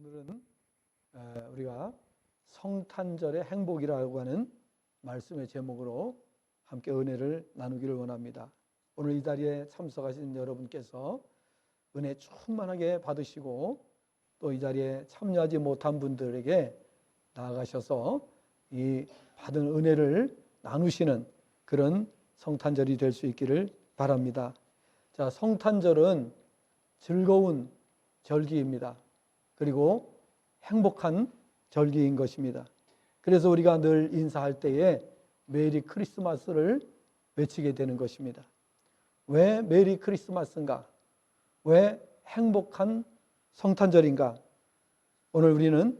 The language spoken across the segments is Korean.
오늘은 우리가 성탄절의 행복이라고 하는 말씀의 제목으로 함께 은혜를 나누기를 원합니다. 오늘 이 자리에 참석하신 여러분께서 은혜 충만하게 받으시고 또 이 자리에 참여하지 못한 분들에게 나아가셔서 이 받은 은혜를 나누시는 그런 성탄절이 될 수 있기를 바랍니다. 자, 성탄절은 즐거운 절기입니다. 그리고 행복한 절기인 것입니다. 그래서 우리가 늘 인사할 때에 메리 크리스마스를 외치게 되는 것입니다. 왜 메리 크리스마스인가? 왜 행복한 성탄절인가? 오늘 우리는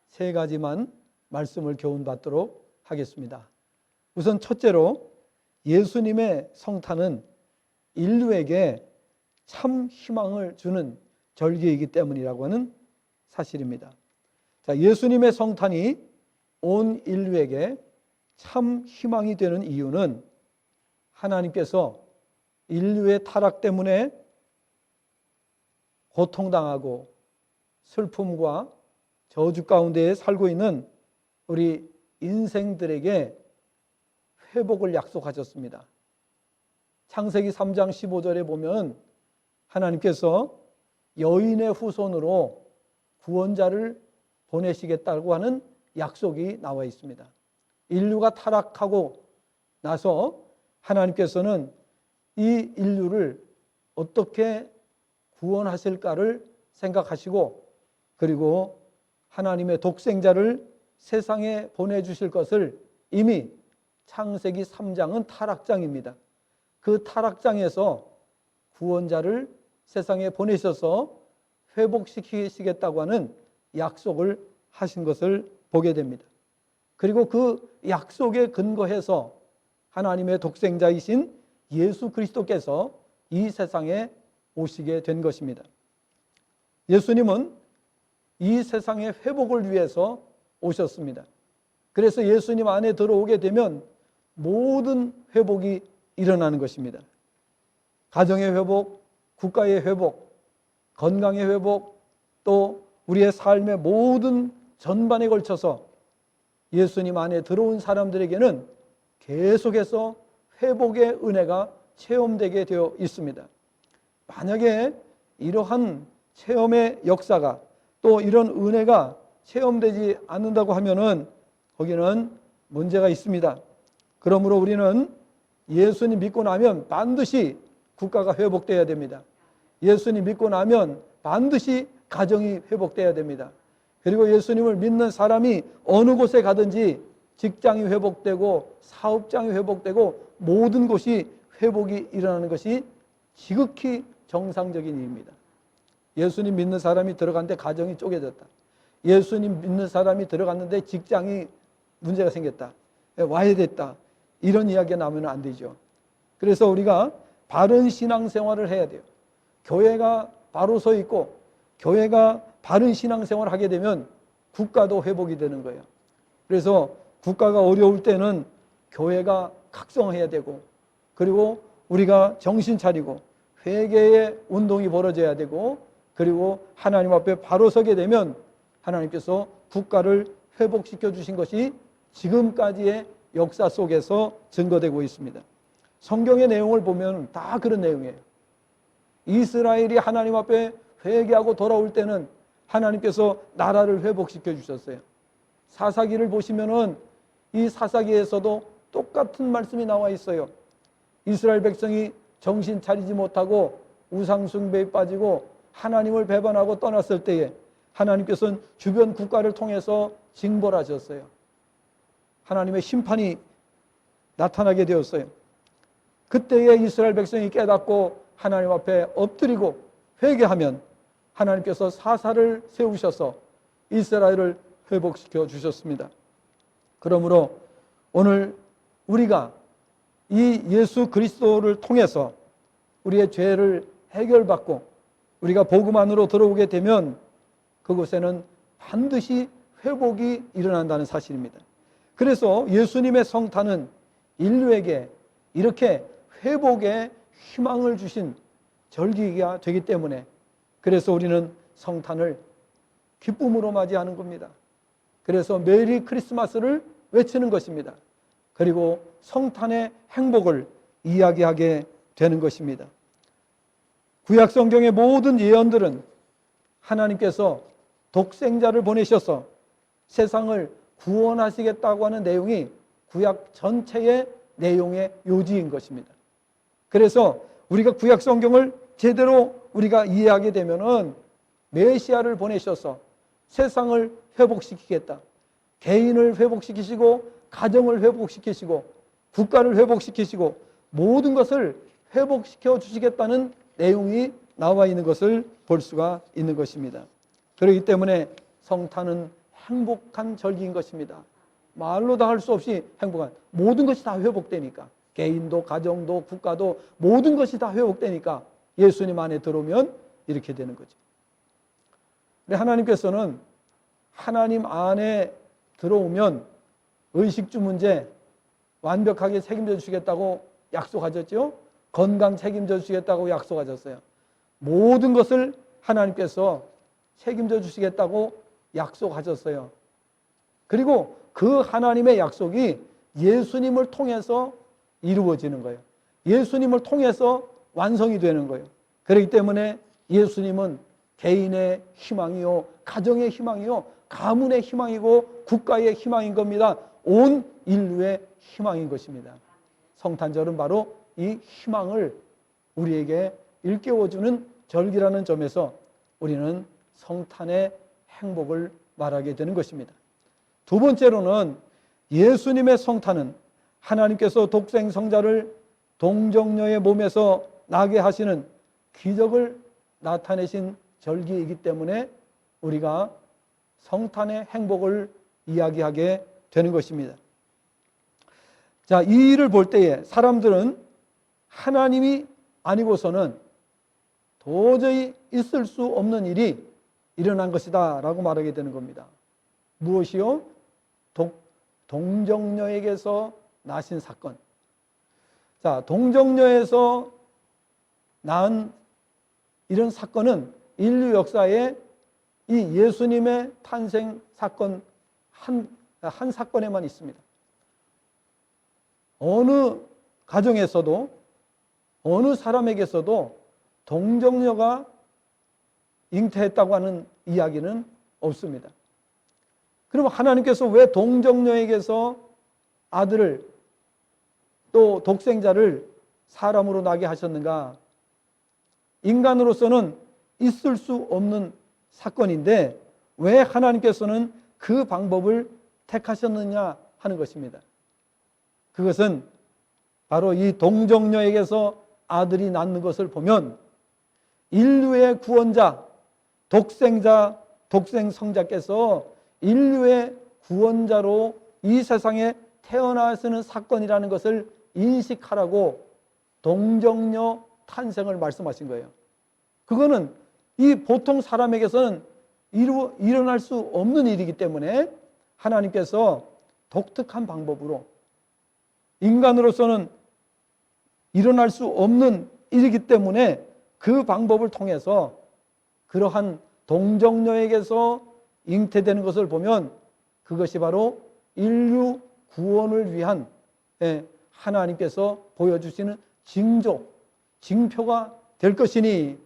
세 가지만 말씀을 교훈받도록 하겠습니다. 우선 첫째로 예수님의 성탄은 인류에게 참 희망을 주는 절기이기 때문이라고 하는 사실입니다. 자, 예수님의 성탄이 온 인류에게 참 희망이 되는 이유는 하나님께서 인류의 타락 때문에 고통당하고 슬픔과 저주 가운데 살고 있는 우리 인생들에게 회복을 약속하셨습니다. 창세기 3장 15절에 보면 하나님께서 여인의 후손으로 구원자를 보내시겠다고 하는 약속이 나와 있습니다. 인류가 타락하고 나서 하나님께서는 이 인류를 어떻게 구원하실까를 생각하시고 그리고 하나님의 독생자를 세상에 보내주실 것을 이미 창세기 3장은 타락장입니다. 그 타락장에서 구원자를 세상에 보내셔서 회복시키시겠다고 하는 약속을 하신 것을 보게 됩니다. 그리고 그 약속에 근거해서 하나님의 독생자이신 예수 그리스도께서 이 세상에 오시게 된 것입니다. 예수님은 이 세상의 회복을 위해서 오셨습니다. 그래서 예수님 안에 들어오게 되면 모든 회복이 일어나는 것입니다. 가정의 회복, 국가의 회복, 건강의 회복, 또 우리의 삶의 모든 전반에 걸쳐서 예수님 안에 들어온 사람들에게는 계속해서 회복의 은혜가 체험되게 되어 있습니다. 만약에 이러한 체험의 역사가 또 이런 은혜가 체험되지 않는다고 하면은 거기는 문제가 있습니다. 그러므로 우리는 예수님 믿고 나면 반드시 국가가 회복되어야 됩니다. 예수님 믿고 나면 반드시 가정이 회복되어야 됩니다. 그리고 예수님을 믿는 사람이 어느 곳에 가든지 직장이 회복되고 사업장이 회복되고 모든 곳이 회복이 일어나는 것이 지극히 정상적인 일입니다. 예수님 믿는 사람이 들어갔는데 가정이 쪼개졌다. 예수님 믿는 사람이 들어갔는데 직장이 문제가 생겼다. 와야 됐다. 이런 이야기가 나오면 안 되죠. 그래서 우리가 바른 신앙생활을 해야 돼요. 교회가 바로 서 있고 교회가 바른 신앙생활을 하게 되면 국가도 회복이 되는 거예요. 그래서 국가가 어려울 때는 교회가 각성해야 되고 그리고 우리가 정신 차리고 회개의 운동이 벌어져야 되고 그리고 하나님 앞에 바로 서게 되면 하나님께서 국가를 회복시켜 주신 것이 지금까지의 역사 속에서 증거되고 있습니다. 성경의 내용을 보면 다 그런 내용이에요. 이스라엘이 하나님 앞에 회개하고 돌아올 때는 하나님께서 나라를 회복시켜 주셨어요. 사사기를 보시면은 이 사사기에서도 똑같은 말씀이 나와 있어요. 이스라엘 백성이 정신 차리지 못하고 우상 숭배에 빠지고 하나님을 배반하고 떠났을 때에 하나님께서는 주변 국가를 통해서 징벌하셨어요. 하나님의 심판이 나타나게 되었어요. 그때에 이스라엘 백성이 깨닫고 하나님 앞에 엎드리고 회개하면 하나님께서 사사를 세우셔서 이스라엘을 회복시켜 주셨습니다. 그러므로 오늘 우리가 이 예수 그리스도를 통해서 우리의 죄를 해결받고 우리가 복음 안으로 들어오게 되면 그곳에는 반드시 회복이 일어난다는 사실입니다. 그래서 예수님의 성탄은 인류에게 이렇게 회복의 희망을 주신 절기가 되기 때문에 그래서 우리는 성탄을 기쁨으로 맞이하는 겁니다. 그래서 메리 크리스마스를 외치는 것입니다. 그리고 성탄의 행복을 이야기하게 되는 것입니다. 구약 성경의 모든 예언들은 하나님께서 독생자를 보내셔서 세상을 구원하시겠다고 하는 내용이 구약 전체의 내용의 요지인 것입니다. 그래서 우리가 구약 성경을 제대로 우리가 이해하게 되면은 메시아를 보내셔서 세상을 회복시키겠다. 개인을 회복시키시고 가정을 회복시키시고 국가를 회복시키시고 모든 것을 회복시켜 주시겠다는 내용이 나와 있는 것을 볼 수가 있는 것입니다. 그렇기 때문에 성탄은 행복한 절기인 것입니다. 말로 다 할 수 없이 행복한, 모든 것이 다 회복되니까, 개인도 가정도 국가도 모든 것이 다 회복되니까 예수님 안에 들어오면 이렇게 되는 거죠. 하나님께서는 하나님 안에 들어오면 의식주 문제 완벽하게 책임져 주시겠다고 약속하셨죠. 건강 책임져 주시겠다고 약속하셨어요. 모든 것을 하나님께서 책임져 주시겠다고 약속하셨어요. 그리고 그 하나님의 약속이 예수님을 통해서 이루어지는 거예요. 예수님을 통해서 완성이 되는 거예요. 그렇기 때문에 예수님은 개인의 희망이요, 가정의 희망이요, 가문의 희망이고 국가의 희망인 겁니다. 온 인류의 희망인 것입니다. 성탄절은 바로 이 희망을 우리에게 일깨워주는 절기라는 점에서 우리는 성탄의 행복을 말하게 되는 것입니다. 두 번째로는 예수님의 성탄은 하나님께서 독생 성자를 동정녀의 몸에서 나게 하시는 기적을 나타내신 절기이기 때문에 우리가 성탄의 행복을 이야기하게 되는 것입니다. 자, 이 일을 볼 때에 사람들은 하나님이 아니고서는 도저히 있을 수 없는 일이 일어난 것이다 라고 말하게 되는 겁니다. 무엇이요? 동정녀에게서 나신 사건. 자, 동정녀에서 낳은 이런 사건은 인류 역사에 이 예수님의 탄생 사건 한 사건에만 있습니다. 어느 가정에서도 어느 사람에게서도 동정녀가 잉태했다고 하는 이야기는 없습니다. 그러면 하나님께서 왜 동정녀에게서 아들을 또 독생자를 사람으로 나게 하셨는가? 인간으로서는 있을 수 없는 사건인데 왜 하나님께서는 그 방법을 택하셨느냐 하는 것입니다. 그것은 바로 이 동정녀에게서 아들이 낳는 것을 보면 인류의 구원자, 독생자, 독생성자께서 인류의 구원자로 이 세상에 태어나시는 사건이라는 것을 인식하라고 동정녀 탄생을 말씀하신 거예요. 그거는 이 보통 사람에게서는 일어날 수 없는 일이기 때문에 하나님께서 독특한 방법으로 인간으로서는 일어날 수 없는 일이기 때문에 그 방법을 통해서 그러한 동정녀에게서 잉태되는 것을 보면 그것이 바로 인류 구원을 위한 하나님께서 보여주시는 징조, 징표가 될 것이니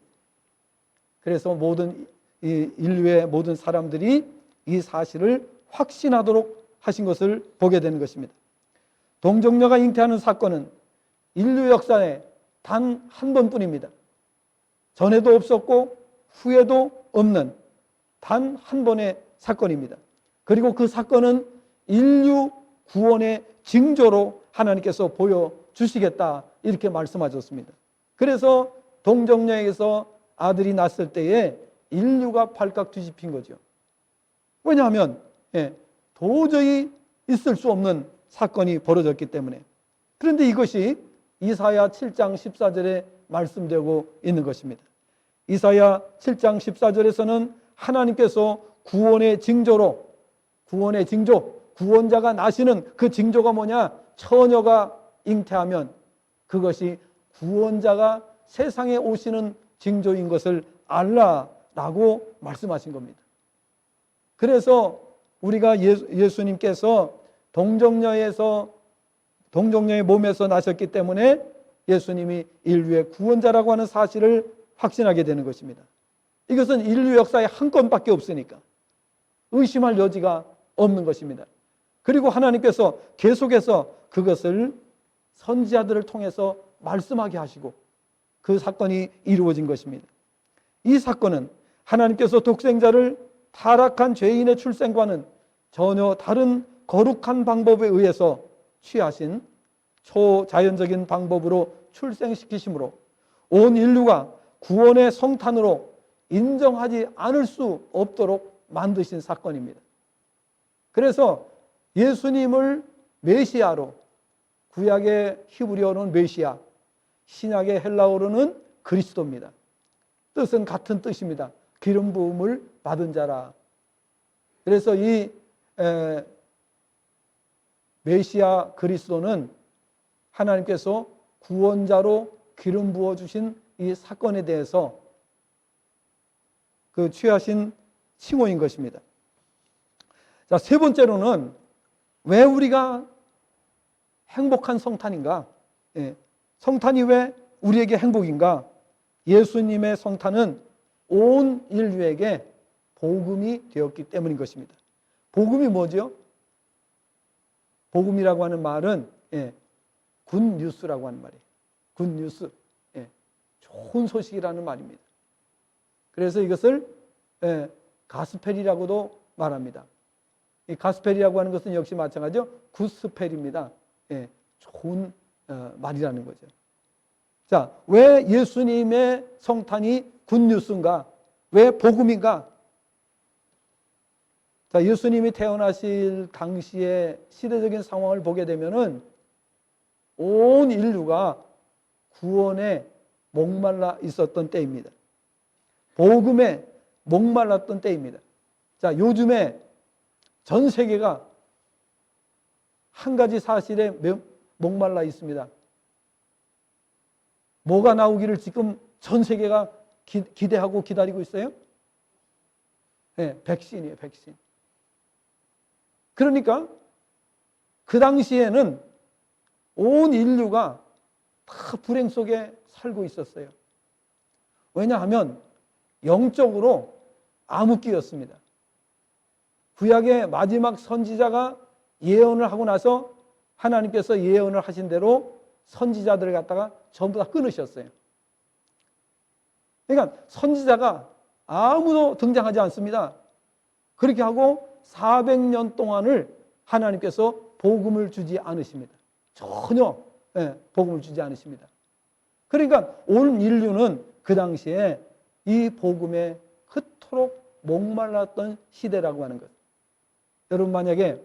그래서 모든 인류의 모든 사람들이 이 사실을 확신하도록 하신 것을 보게 되는 것입니다. 동정녀가 잉태하는 사건은 인류 역사에 단 한 번뿐입니다. 전에도 없었고 후에도 없는 단 한 번의 사건입니다. 그리고 그 사건은 인류 구원의 징조로 하나님께서 보여주시겠다 이렇게 말씀하셨습니다. 그래서 동정녀에게서 아들이 났을 때에 인류가 발칵 뒤집힌 거죠. 왜냐하면 도저히 있을 수 없는 사건이 벌어졌기 때문에. 그런데 이것이 이사야 7장 14절에 말씀되고 있는 것입니다. 이사야 7장 14절에서는 하나님께서 구원의 징조로, 구원의 징조, 구원자가 나시는 그 징조가 뭐냐? 처녀가 잉태하면 그것이 구원자가 세상에 오시는 징조인 것을 알라라고 말씀하신 겁니다. 그래서 우리가 예수님께서 동정녀의 몸에서 나셨기 때문에 예수님이 인류의 구원자라고 하는 사실을 확신하게 되는 것입니다. 이것은 인류 역사에 한 건밖에 없으니까 의심할 여지가 없는 것입니다. 그리고 하나님께서 계속해서 그것을 선지자들을 통해서 말씀하게 하시고 그 사건이 이루어진 것입니다. 이 사건은 하나님께서 독생자를 타락한 죄인의 출생과는 전혀 다른 거룩한 방법에 의해서 취하신 초자연적인 방법으로 출생시키심으로 온 인류가 구원의 성탄으로 인정하지 않을 수 없도록 만드신 사건입니다. 그래서 예수님을 메시아로, 구약의 히브리어로는 메시아, 신약의 헬라어로는 그리스도입니다. 뜻은 같은 뜻입니다. 기름 부음을 받은 자라. 그래서 이 메시아 그리스도는 하나님께서 구원자로 기름 부어주신 이 사건에 대해서 그 취하신 칭호인 것입니다. 자, 세 번째로는 왜 우리가 행복한 성탄인가? 성탄이 왜 우리에게 행복인가? 예수님의 성탄은 온 인류에게 복음이 되었기 때문인 것입니다. 복음이 뭐죠? 복음이라고 하는 말은 굿뉴스라고 하는 말이에요. 굿뉴스, 좋은 소식이라는 말입니다. 그래서 이것을 가스펠이라고도 말합니다. 이 가스펠이라고 하는 것은 역시 마찬가지죠. 굿스펠입니다. 좋은 말이라는 거죠. 자, 왜 예수님의 성탄이 굿뉴스인가? 왜 복음인가? 자, 예수님이 태어나실 당시의 시대적인 상황을 보게 되면은 온 인류가 구원에 목말라 있었던 때입니다. 복음에 목말랐던 때입니다. 자, 요즘에 전 세계가 한 가지 사실에 목말라 있습니다. 뭐가 나오기를 지금 전 세계가 기대하고 기다리고 있어요? 백신이에요, 백신. 그러니까 그 당시에는 온 인류가 다 불행 속에 살고 있었어요. 왜냐하면 영적으로 암흑기였습니다. 구약의 마지막 선지자가 예언을 하고 나서 하나님께서 예언을 하신 대로 선지자들을 갖다가 전부 다 끊으셨어요. 그러니까 선지자가 아무도 등장하지 않습니다. 그렇게 하고 400년 동안을 하나님께서 복음을 주지 않으십니다. 전혀 복음을 주지 않으십니다. 그러니까 온 인류는 그 당시에 이 복음에 그토록 목말랐던 시대라고 하는 것. 여러분, 만약에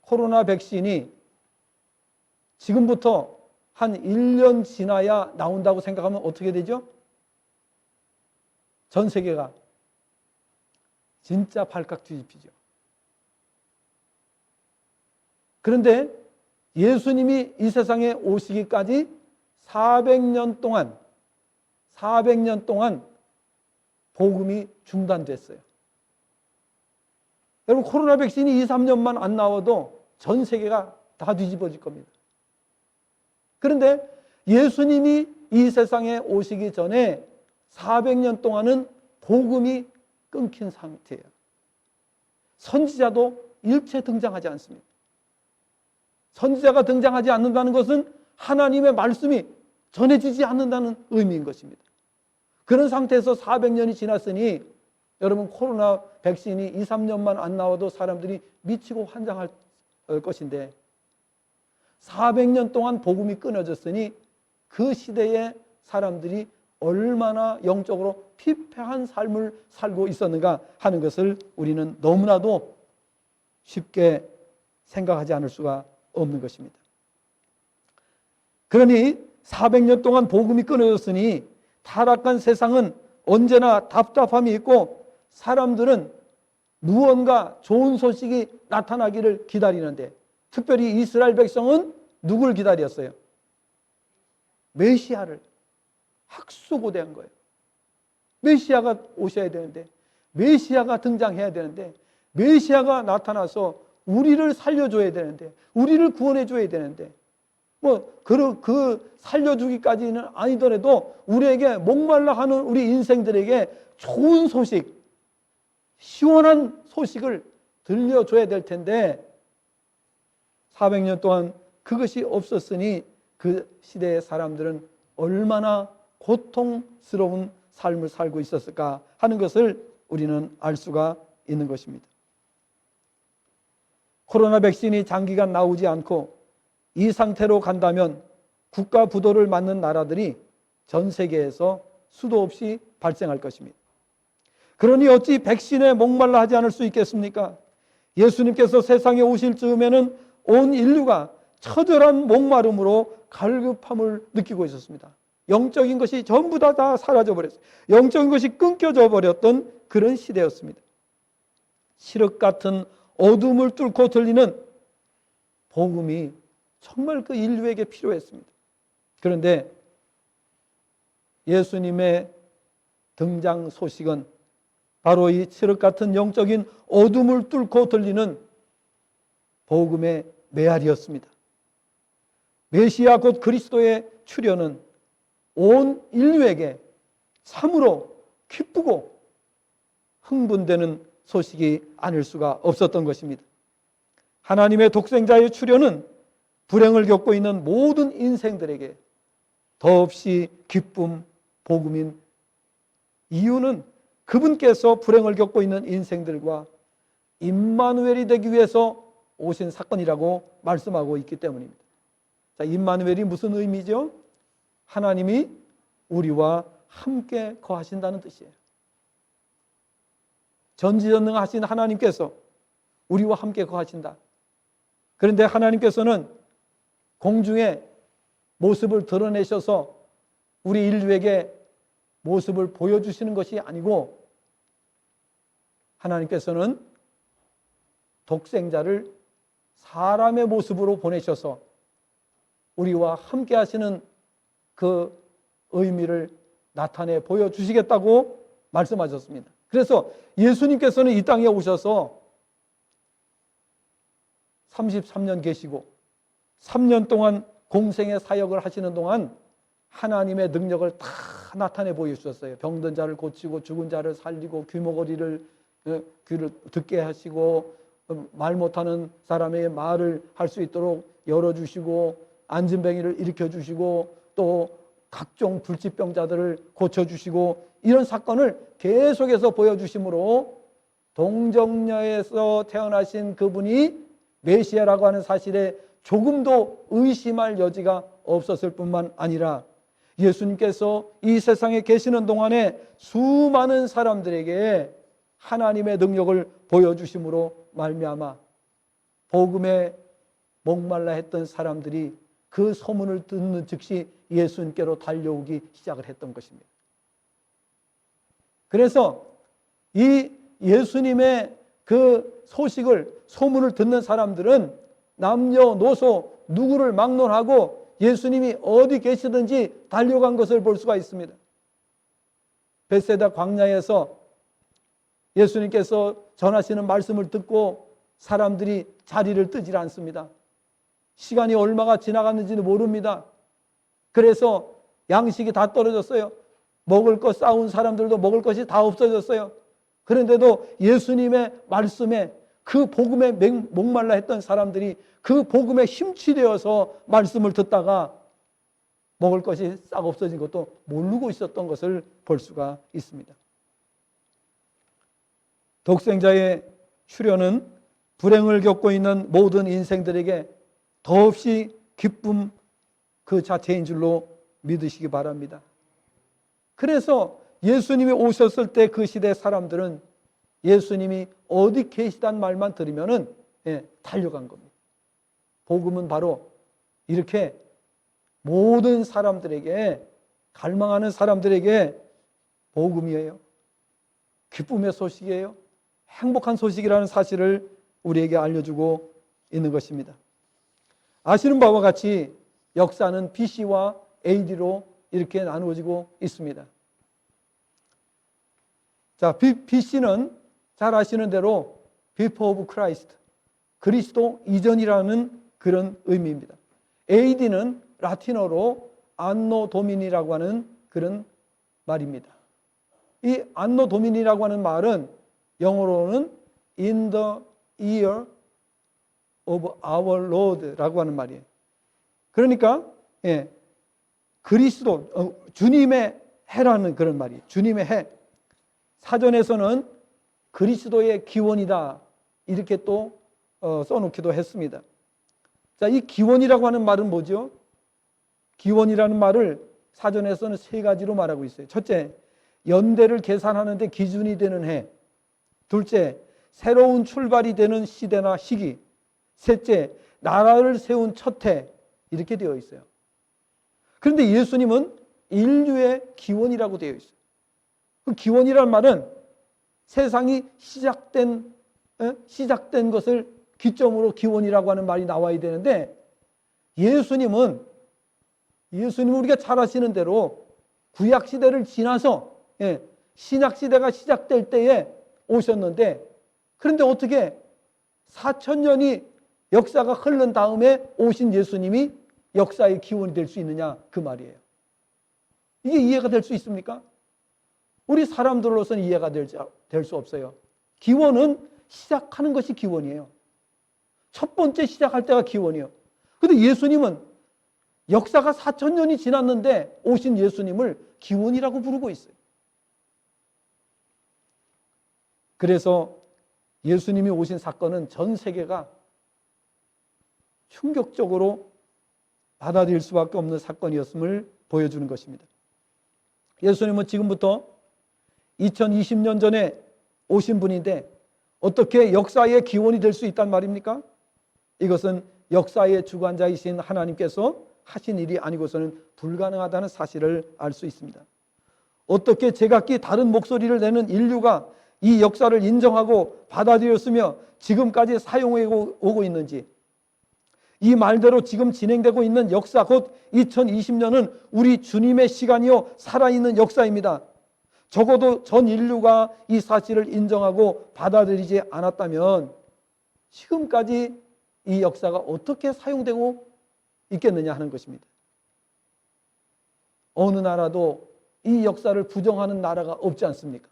코로나 백신이 지금부터 한 1년 지나야 나온다고 생각하면 어떻게 되죠? 전 세계가 진짜 발칵 뒤집히죠. 그런데 예수님이 이 세상에 오시기까지 400년 동안 복음이 중단됐어요. 여러분, 코로나 백신이 2, 3년만 안 나와도 전 세계가 다 뒤집어질 겁니다. 그런데 예수님이 이 세상에 오시기 전에 400년 동안은 복음이 끊긴 상태예요. 선지자도 일체 등장하지 않습니다. 선지자가 등장하지 않는다는 것은 하나님의 말씀이 전해지지 않는다는 의미인 것입니다. 그런 상태에서 400년이 지났으니 여러분, 코로나 백신이 2, 3년만 안 나와도 사람들이 미치고 환장할 것인데 400년 동안 복음이 끊어졌으니 그 시대에 사람들이 얼마나 영적으로 피폐한 삶을 살고 있었는가 하는 것을 우리는 너무나도 쉽게 생각하지 않을 수가 없는 것입니다. 그러니 400년 동안 복음이 끊어졌으니 타락한 세상은 언제나 답답함이 있고 사람들은 무언가 좋은 소식이 나타나기를 기다리는데, 특별히 이스라엘 백성은 누굴 기다렸어요? 메시아를. 학수고대한 거예요. 메시아가 오셔야 되는데 메시아가 등장해야 되는데, 메시아가 나타나서 우리를 살려줘야 되는데, 우리를 구원해줘야 되는데, 그 살려주기까지는 아니더라도 우리에게 목말라 하는 우리 인생들에게 좋은 소식, 시원한 소식을 들려줘야 될 텐데 400년 동안 그것이 없었으니 그 시대의 사람들은 얼마나 고통스러운 삶을 살고 있었을까 하는 것을 우리는 알 수가 있는 것입니다. 코로나 백신이 장기간 나오지 않고 이 상태로 간다면 국가 부도를 맞는 나라들이 전 세계에서 수도 없이 발생할 것입니다. 그러니 어찌 백신에 목말라 하지 않을 수 있겠습니까? 예수님께서 세상에 오실 즈음에는 온 인류가 처절한 목마름으로 갈급함을 느끼고 있었습니다. 영적인 것이 전부 다 사라져버렸어요. 영적인 것이 끊겨져 버렸던 그런 시대였습니다. 칠흑 같은 어둠을 뚫고 들리는 복음이 정말 그 인류에게 필요했습니다. 그런데 예수님의 등장 소식은 바로 이 칠흑 같은 영적인 어둠을 뚫고 들리는 복음의 메아리였습니다. 메시아 곧 그리스도의 출현은 온 인류에게 참으로 기쁘고 흥분되는 소식이 아닐 수가 없었던 것입니다. 하나님의 독생자의 출현은 불행을 겪고 있는 모든 인생들에게 더없이 기쁨, 복음인 이유는 그분께서 불행을 겪고 있는 인생들과 임마누엘이 되기 위해서 오신 사건이라고 말씀하고 있기 때문입니다. 자, 임마누엘이 무슨 의미죠? 하나님이 우리와 함께 거하신다는 뜻이에요. 전지전능하신 하나님께서 우리와 함께 거하신다. 그런데 하나님께서는 공중에 모습을 드러내셔서 우리 인류에게 모습을 보여주시는 것이 아니고 하나님께서는 독생자를 사람의 모습으로 보내셔서 우리와 함께 하시는 그 의미를 나타내 보여주시겠다고 말씀하셨습니다. 그래서 예수님께서는 이 땅에 오셔서 33년 계시고 3년 동안 공생의 사역을 하시는 동안 하나님의 능력을 다 나타내 보여주셨어요. 병든 자를 고치고 죽은 자를 살리고 귀머거리를 귀를 듣게 하시고 말 못하는 사람의 말을 할 수 있도록 열어주시고 안진뱅이를 일으켜주시고 또 각종 불치병자들을 고쳐주시고 이런 사건을 계속해서 보여주심으로 동정녀에서 태어나신 그분이 메시아라고 하는 사실에 조금도 의심할 여지가 없었을 뿐만 아니라 예수님께서 이 세상에 계시는 동안에 수많은 사람들에게 하나님의 능력을 보여주심으로 말미암아 복음에 목말라 했던 사람들이 그 소문을 듣는 즉시 예수님께로 달려오기 시작을 했던 것입니다. 그래서 이 예수님의 그 소문을 듣는 사람들은 남녀노소 누구를 막론하고 예수님이 어디 계시든지 달려간 것을 볼 수가 있습니다. 벳세다 광야에서 예수님께서 전하시는 말씀을 듣고 사람들이 자리를 뜨질 않습니다. 시간이 얼마가 지나갔는지는 모릅니다. 그래서 양식이 다 떨어졌어요. 먹을 것 싸운 사람들도 먹을 것이 다 없어졌어요. 그런데도 예수님의 말씀에 그 복음에 목말라 했던 사람들이 그 복음에 심취되어서 말씀을 듣다가 먹을 것이 싹 없어진 것도 모르고 있었던 것을 볼 수가 있습니다. 독생자의 출현은 불행을 겪고 있는 모든 인생들에게 더없이 기쁨 그 자체인 줄로 믿으시기 바랍니다. 그래서 예수님이 오셨을 때 그 시대 사람들은 예수님이 어디 계시단 말만 들으면은 달려간 겁니다. 복음은 바로 이렇게 모든 사람들에게, 갈망하는 사람들에게 복음이에요. 기쁨의 소식이에요. 행복한 소식이라는 사실을 우리에게 알려주고 있는 것입니다. 아시는 바와 같이 역사는 BC와 AD로 이렇게 나누어지고 있습니다. 자, BC는 잘 아시는 대로 Before of Christ, 그리스도 이전이라는 그런 의미입니다. AD는 라틴어로 안노 도미니라고 하는 그런 말입니다. 이 안노 도미니라고 하는 말은 영어로는 in the year of our Lord라고 하는 말이에요. 그러니까 그리스도, 주님의 해라는 그런 말이에요. 주님의 해. 사전에서는 그리스도의 기원이다 이렇게 또 써놓기도 했습니다. 자, 이 기원이라고 하는 말은 뭐죠? 기원이라는 말을 사전에서는 세 가지로 말하고 있어요. 첫째, 연대를 계산하는 데 기준이 되는 해. 둘째, 새로운 출발이 되는 시대나 시기. 셋째, 나라를 세운 첫 해. 이렇게 되어 있어요. 그런데 예수님은 인류의 기원이라고 되어 있어요. 그 기원이라는 말은 세상이 시작된 것을 기점으로 기원이라고 하는 말이 나와야 되는데, 예수님은 우리가 잘 아시는 대로 구약 시대를 지나서 신약 시대가 시작될 때에 오셨는데, 그런데 어떻게 4,000년이 역사가 흐른 다음에 오신 예수님이 역사의 기원이 될 수 있느냐, 그 말이에요. 이게 이해가 될 수 있습니까? 우리 사람들로서는 이해가 될 수 없어요. 기원은 시작하는 것이 기원이에요. 첫 번째 시작할 때가 기원이에요. 그런데 예수님은 역사가 4,000년이 지났는데 오신 예수님을 기원이라고 부르고 있어요. 그래서 예수님이 오신 사건은 전 세계가 충격적으로 받아들일 수밖에 없는 사건이었음을 보여주는 것입니다. 예수님은 지금부터 2020년 전에 오신 분인데 어떻게 역사의 기원이 될 수 있단 말입니까? 이것은 역사의 주관자이신 하나님께서 하신 일이 아니고서는 불가능하다는 사실을 알 수 있습니다. 어떻게 제각기 다른 목소리를 내는 인류가 이 역사를 인정하고 받아들였으며 지금까지 사용해 오고 있는지, 이 말대로 지금 진행되고 있는 역사, 곧 2020년은 우리 주님의 시간이요 살아있는 역사입니다. 적어도 전 인류가 이 사실을 인정하고 받아들이지 않았다면 지금까지 이 역사가 어떻게 사용되고 있겠느냐 하는 것입니다. 어느 나라도 이 역사를 부정하는 나라가 없지 않습니까?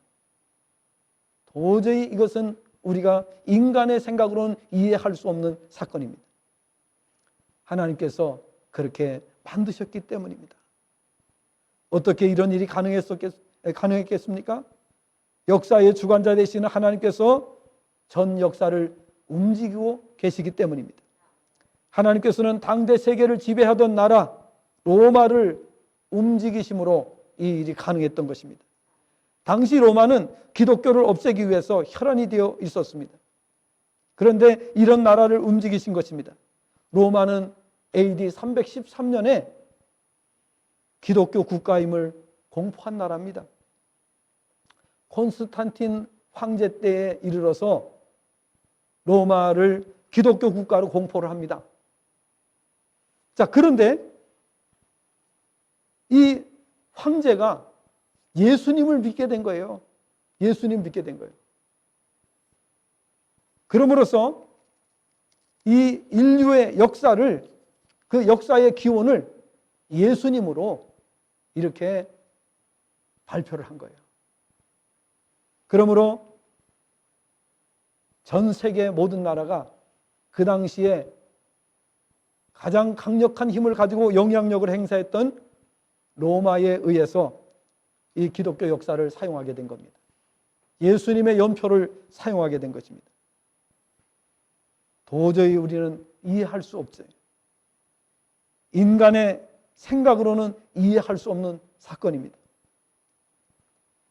도저히 이것은 우리가 인간의 생각으로는 이해할 수 없는 사건입니다. 하나님께서 그렇게 만드셨기 때문입니다. 어떻게 이런 일이 가능했겠습니까? 역사의 주관자 되시는 하나님께서 전 역사를 움직이고 계시기 때문입니다. 하나님께서는 당대 세계를 지배하던 나라 로마를 움직이심으로 이 일이 가능했던 것입니다. 당시 로마는 기독교를 없애기 위해서 혈안이 되어 있었습니다. 그런데 이런 나라를 움직이신 것입니다. 로마는 AD 313년에 기독교 국가임을 공포한 나라입니다. 콘스탄틴 황제 때에 이르러서 로마를 기독교 국가로 공포를 합니다. 자, 그런데 이 황제가 예수님을 믿게 된 거예요. 예수님 믿게 된 거예요. 그럼으로써 이 인류의 역사를, 그 역사의 기원을 예수님으로 이렇게 발표를 한 거예요. 그러므로 전 세계 모든 나라가 그 당시에 가장 강력한 힘을 가지고 영향력을 행사했던 로마에 의해서 이 기독교 역사를 사용하게 된 겁니다. 예수님의 연표를 사용하게 된 것입니다. 도저히 우리는 이해할 수 없어요. 인간의 생각으로는 이해할 수 없는 사건입니다.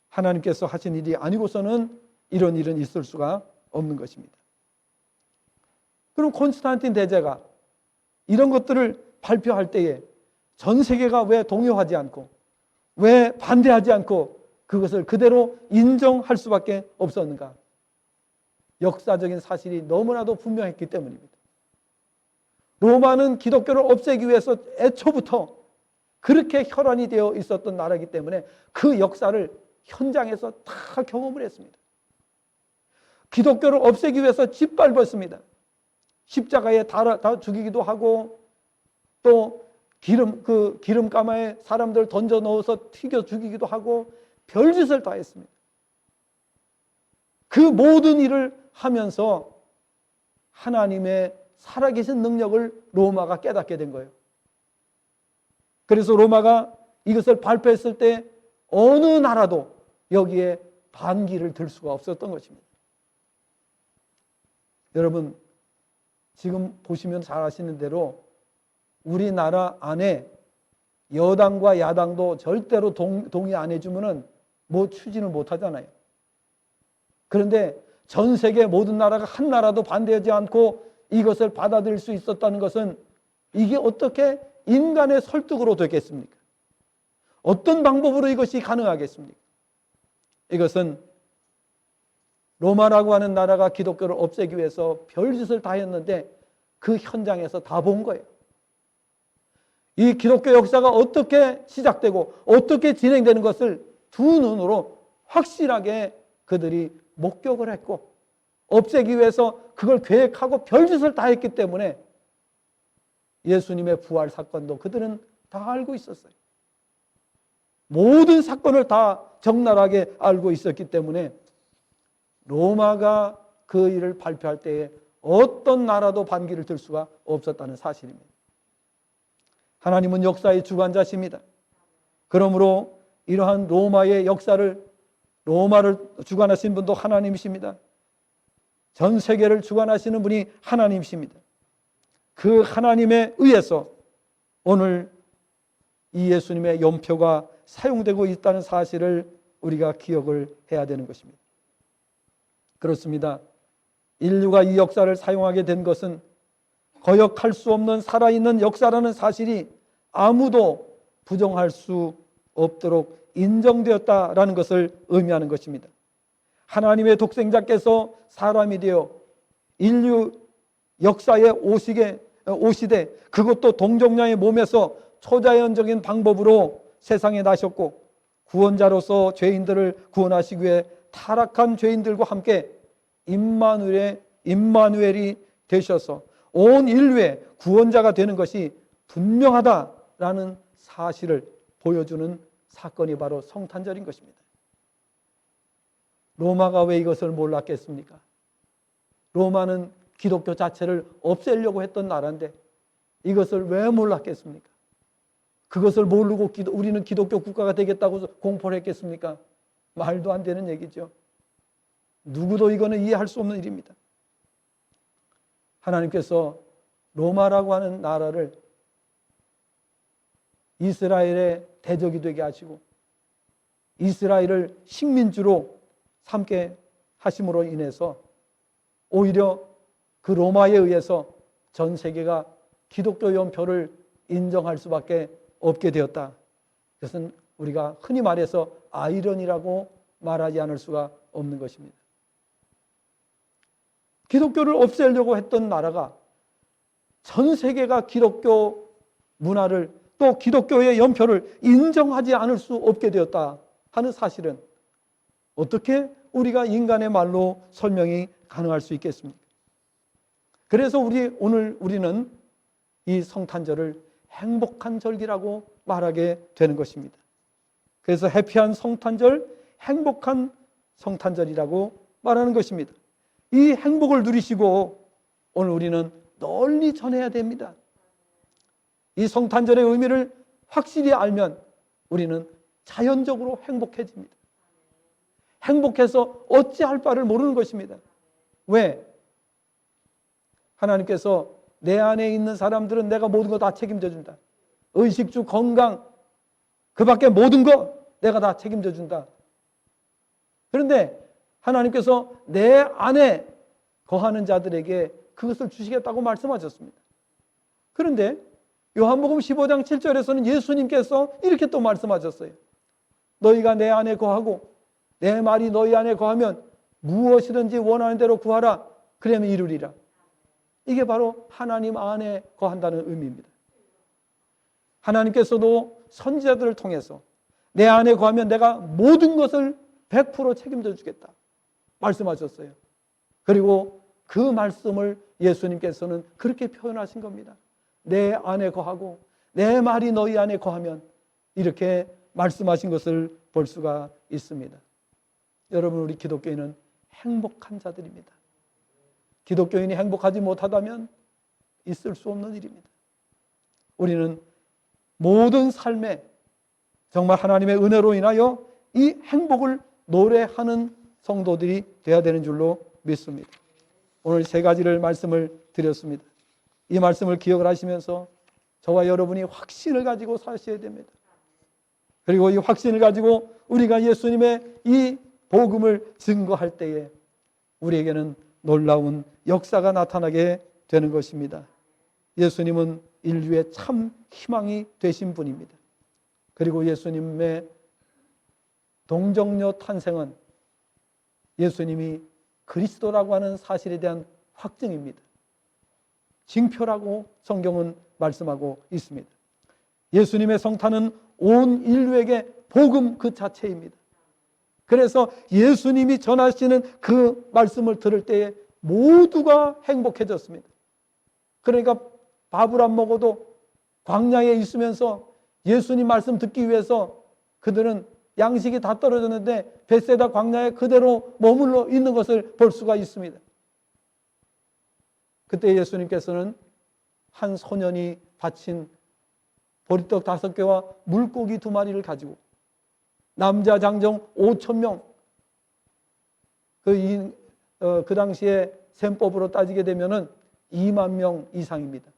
하나님께서 하신 일이 아니고서는 이런 일은 있을 수가 없는 것입니다. 그럼 콘스탄틴 대제가 이런 것들을 발표할 때에 전 세계가 왜 동요하지 않고, 왜 반대하지 않고 그것을 그대로 인정할 수밖에 없었는가? 역사적인 사실이 너무나도 분명했기 때문입니다. 로마는 기독교를 없애기 위해서 애초부터 그렇게 혈안이 되어 있었던 나라이기 때문에 그 역사를 현장에서 다 경험을 했습니다. 기독교를 없애기 위해서 짓밟았습니다. 십자가에 다 죽이기도 하고 또 기름가마에 사람들 던져 넣어서 튀겨 죽이기도 하고 별짓을 다 했습니다. 그 모든 일을 하면서 하나님의 살아계신 능력을 로마가 깨닫게 된 거예요. 그래서 로마가 이것을 발표했을 때 어느 나라도 여기에 반기를 들 수가 없었던 것입니다. 여러분, 지금 보시면 잘 아시는 대로 우리나라 안에 여당과 야당도 절대로 동의 안 해주면은 뭐 추진을 못 하잖아요. 그런데 전 세계 모든 나라가 한 나라도 반대하지 않고 이것을 받아들일 수 있었다는 것은 이게 어떻게 인간의 설득으로 되겠습니까? 어떤 방법으로 이것이 가능하겠습니까? 이것은 로마라고 하는 나라가 기독교를 없애기 위해서 별짓을 다 했는데 그 현장에서 다 본 거예요. 이 기독교 역사가 어떻게 시작되고 어떻게 진행되는 것을 두 눈으로 확실하게 그들이 목격을 했고 없애기 위해서 그걸 계획하고 별짓을 다 했기 때문에 예수님의 부활 사건도 그들은 다 알고 있었어요. 모든 사건을 다 적나라하게 알고 있었기 때문에 로마가 그 일을 발표할 때에 어떤 나라도 반기를 들 수가 없었다는 사실입니다. 하나님은 역사의 주관자십니다. 그러므로 이러한 로마의 역사를, 로마를 주관하신 분도 하나님이십니다. 전 세계를 주관하시는 분이 하나님이십니다. 그 하나님에 의해서 오늘 이 예수님의 연표가 사용되고 있다는 사실을 우리가 기억을 해야 되는 것입니다. 그렇습니다. 인류가 이 역사를 사용하게 된 것은 거역할 수 없는 살아있는 역사라는 사실이 아무도 부정할 수 없도록 인정되었다라는 것을 의미하는 것입니다. 하나님의 독생자께서 사람이 되어 인류 역사에 오시되 그것도 동정녀의 몸에서 초자연적인 방법으로 세상에 나셨고 구원자로서 죄인들을 구원하시기 위해 타락한 죄인들과 함께 임마누엘이 되셔서 온 인류의 구원자가 되는 것이 분명하다라는 사실을 보여주는 사건이 바로 성탄절인 것입니다. 로마가 왜 이것을 몰랐겠습니까? 로마는 기독교 자체를 없애려고 했던 나라인데 이것을 왜 몰랐겠습니까? 그것을 모르고 우리는 기독교 국가가 되겠다고 공포를 했겠습니까? 말도 안 되는 얘기죠. 누구도 이거는 이해할 수 없는 일입니다. 하나님께서 로마라고 하는 나라를 이스라엘의 대적이 되게 하시고 이스라엘을 식민지로 삼게 하심으로 인해서 오히려 그 로마에 의해서 전 세계가 기독교 연표를 인정할 수밖에 없게 되었다. 그것은 우리가 흔히 말해서 아이러니라고 말하지 않을 수가 없는 것입니다. 기독교를 없애려고 했던 나라가 전 세계가 기독교 문화를 또 기독교의 연표를 인정하지 않을 수 없게 되었다 하는 사실은 어떻게 우리가 인간의 말로 설명이 가능할 수 있겠습니까? 그래서 오늘 우리는 이 성탄절을 행복한 절기라고 말하게 되는 것입니다. 그래서 해피한 성탄절, 행복한 성탄절이라고 말하는 것입니다. 이 행복을 누리시고 오늘 우리는 널리 전해야 됩니다. 이 성탄절의 의미를 확실히 알면 우리는 자연적으로 행복해집니다. 행복해서 어찌할 바를 모르는 것입니다. 왜? 하나님께서 내 안에 있는 사람들은 내가 모든 거 다 책임져 준다. 의식주, 건강, 그 밖에 모든 거 내가 다 책임져 준다. 그런데 하나님께서 내 안에 거하는 자들에게 그것을 주시겠다고 말씀하셨습니다. 그런데 요한복음 15장 7절에서는 예수님께서 이렇게 또 말씀하셨어요. 너희가 내 안에 거하고 내 말이 너희 안에 거하면 무엇이든지 원하는 대로 구하라. 그러면 이루리라. 이게 바로 하나님 안에 거한다는 의미입니다. 하나님께서도 선지자들을 통해서 내 안에 거하면 내가 모든 것을 100% 책임져 주겠다 말씀하셨어요. 그리고 그 말씀을 예수님께서는 그렇게 표현하신 겁니다. 내 안에 거하고 내 말이 너희 안에 거하면, 이렇게 말씀하신 것을 볼 수가 있습니다. 여러분, 우리 기독교인은 행복한 자들입니다. 기독교인이 행복하지 못하다면 있을 수 없는 일입니다. 우리는 모든 삶에 정말 하나님의 은혜로 인하여 이 행복을 노래하는 성도들이 되어야 되는 줄로 믿습니다. 오늘 세 가지를 말씀을 드렸습니다. 이 말씀을 기억을 하시면서 저와 여러분이 확신을 가지고 사셔야 됩니다. 그리고 이 확신을 가지고 우리가 예수님의 이 복음을 증거할 때에 우리에게는 놀라운 역사가 나타나게 되는 것입니다. 예수님은 인류의 참 희망이 되신 분입니다. 그리고 예수님의 동정녀 탄생은 예수님이 그리스도라고 하는 사실에 대한 확증입니다. 징표라고 성경은 말씀하고 있습니다. 예수님의 성탄은 온 인류에게 복음 그 자체입니다. 그래서 예수님이 전하시는 그 말씀을 들을 때에 모두가 행복해졌습니다. 그러니까 밥을 안 먹어도 광야에 있으면서 예수님 말씀 듣기 위해서 그들은 양식이 다 떨어졌는데 벳세다 광야에 그대로 머물러 있는 것을 볼 수가 있습니다. 그때 예수님께서는 한 소년이 바친 보리떡 5개와 물고기 2마리를 가지고 남자 장정 5,000명, 그 당시에 셈법으로 따지게 되면은 2만 명 이상입니다.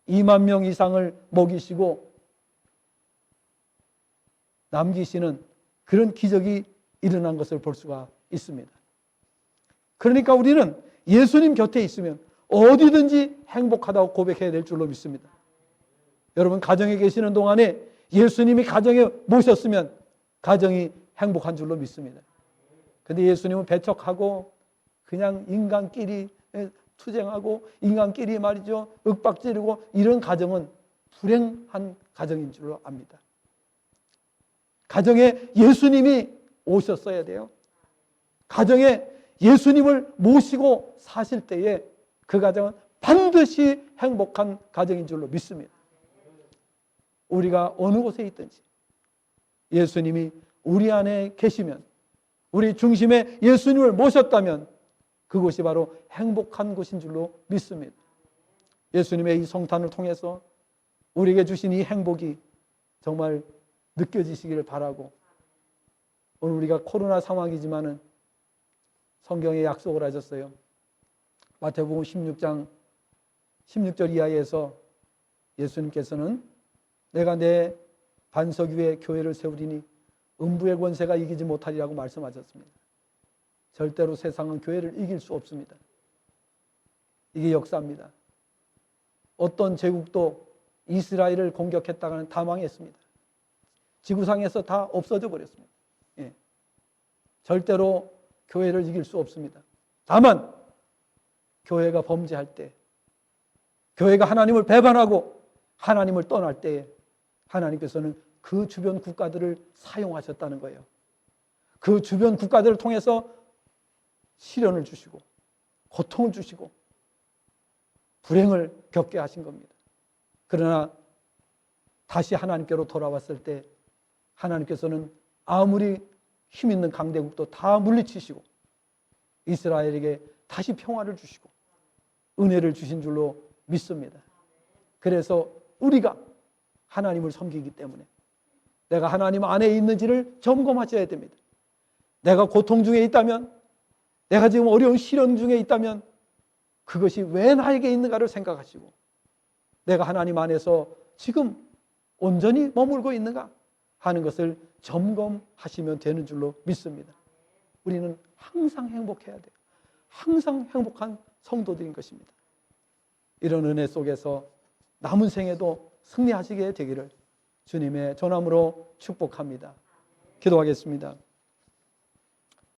2만 명 이상을 먹이시고 남기시는 그런 기적이 일어난 것을 볼 수가 있습니다. 그러니까 우리는 예수님 곁에 있으면 어디든지 행복하다고 고백해야 될 줄로 믿습니다. 여러분, 가정에 계시는 동안에 예수님이 가정에 모셨으면 가정이 행복한 줄로 믿습니다. 근데 예수님은 배척하고 그냥 인간끼리 투쟁하고 인간끼리 말이죠, 윽박지르고 이런 가정은 불행한 가정인 줄로 압니다. 가정에 예수님이 오셨어야 돼요. 가정에 예수님을 모시고 사실 때에 그 가정은 반드시 행복한 가정인 줄로 믿습니다. 우리가 어느 곳에 있든지 예수님이 우리 안에 계시면, 우리 중심에 예수님을 모셨다면 그곳이 바로 행복한 곳인 줄로 믿습니다. 예수님의 이 성탄을 통해서 우리에게 주신 이 행복이 정말 느껴지시기를 바라고, 오늘 우리가 코로나 상황이지만은 성경에 약속을 하셨어요. 마태복음 16장 16절 이하에서 예수님께서는 내가 내 반석 위에 교회를 세우리니 음부의 권세가 이기지 못하리라고 말씀하셨습니다. 절대로 세상은 교회를 이길 수 없습니다. 이게 역사입니다. 어떤 제국도 이스라엘을 공격했다가는 다 망했습니다. 지구상에서 다 없어져 버렸습니다. 예. 절대로 교회를 이길 수 없습니다. 다만 교회가 범죄할 때, 교회가 하나님을 배반하고 하나님을 떠날 때에 하나님께서는 그 주변 국가들을 사용하셨다는 거예요. 그 주변 국가들을 통해서 시련을 주시고 고통을 주시고 불행을 겪게 하신 겁니다. 그러나 다시 하나님께로 돌아왔을 때 하나님께서는 아무리 힘 있는 강대국도 다 물리치시고 이스라엘에게 다시 평화를 주시고 은혜를 주신 줄로 믿습니다. 그래서 우리가 하나님을 섬기기 때문에 내가 하나님 안에 있는지를 점검하셔야 됩니다. 내가 고통 중에 있다면, 내가 지금 어려운 시련 중에 있다면 그것이 왜 나에게 있는가를 생각하시고 내가 하나님 안에서 지금 온전히 머물고 있는가 하는 것을 점검하시면 되는 줄로 믿습니다. 우리는 항상 행복해야 돼요. 항상 행복한 성도들인 것입니다. 이런 은혜 속에서 남은 생에도 승리하시게 되기를 주님의 전함으로 축복합니다. 기도하겠습니다.